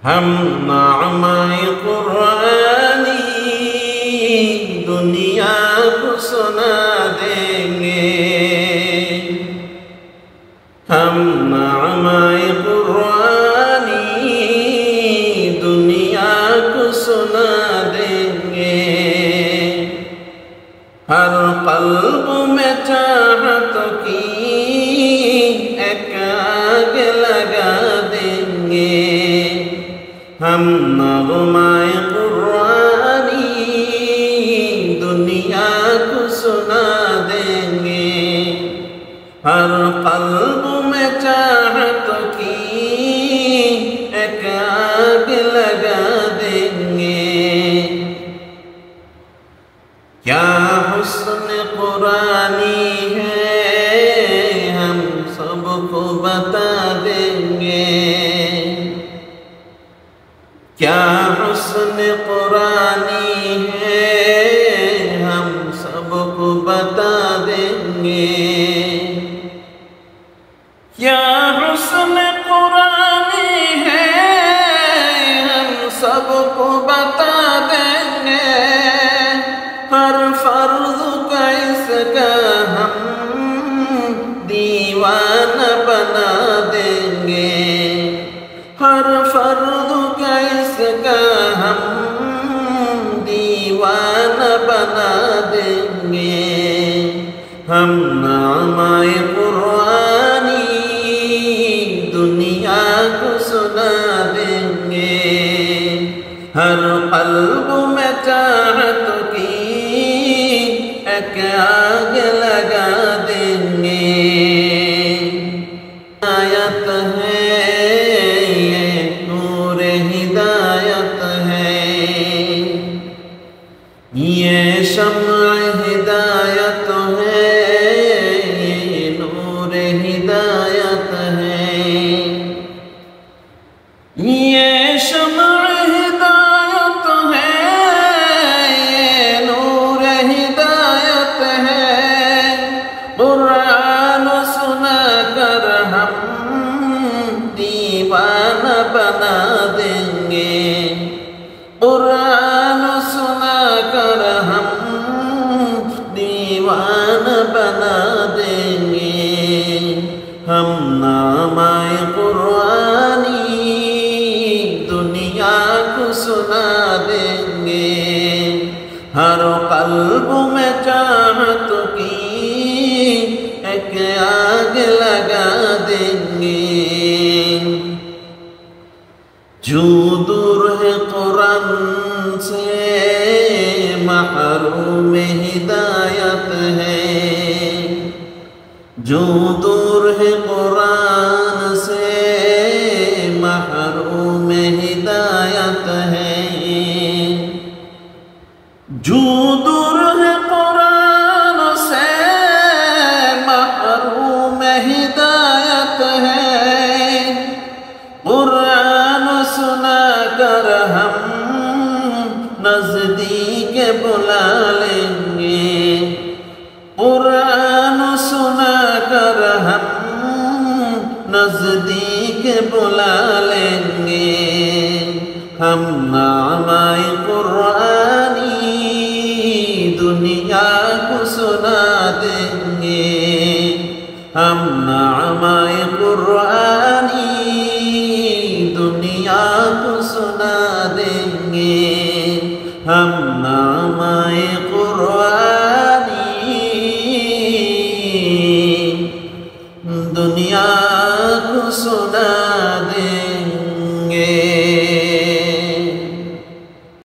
ہم نغمۂ قرآنی دنیا کو سنا دیں گے، ہم نغمۂ قرآنی دنیا کو سنا دیں گے، ہر قلب میں چاہت کی ایک آگ لگا دیں گے، ہم نغمۂ قرآنی دنیا کو سنا دیں گے، ہر قلب میں چاہت کی ایک آگ لگا دیں گے، کیا حسن قرآنی ہے ہم سب کو بتا دیں گے، کیا حسن قرآنی ہے ہم سب کو بتا دیں گے، کیا حسن قرآنی ہے ہم سب کو بتا دیں گے، ہر فرض کا اس کا ہم دیوانہ بنا دیں گے، ہر فرض کا اس کا ہم دیوانہ بنا دیں گے، ہم نغمۂ قرآنی دنیا کو سنا دیں گے، ہر قلب میں چاہت کی ایک آگ لگا دیں گے، ہدایت ہے یہ نور ہدایت ہے، یہ شمع ہدایت ہے، یہ نور ہدایت ہے، یہ شمع ہدایت ہے، یہ نور ہدایت ہے، قرآن سنا کر ہم دیوانہ بنا دیں گے، قرآن سنا کر ہم دیوانہ بنا دیں گے، ہم نغمۂ قرآنی دنیا کو سنا دیں گے، ہر قلب میں چاہت کی ایک آگ لگا دیں گے، جو دور ہے قرآن سے محروم ہدایت ہے، جو دور ہے قرآن سے محروم ہدایت ہے، جو دور ہے قرآن سے محروم ہدایت ہے، قرآن سنا کر ہم نزدیک بلا لیں گے، قرآن سنا کر ہم نزدیک بلا لیں گے، ہم نغمۂ قرآنی دنیا کو سنا دیں گے، ہم نغمۂ قرآنی دنیا کو سنا دیں گے، ہم نغمۂ قرآنی دنیا کو سنا دیں گے۔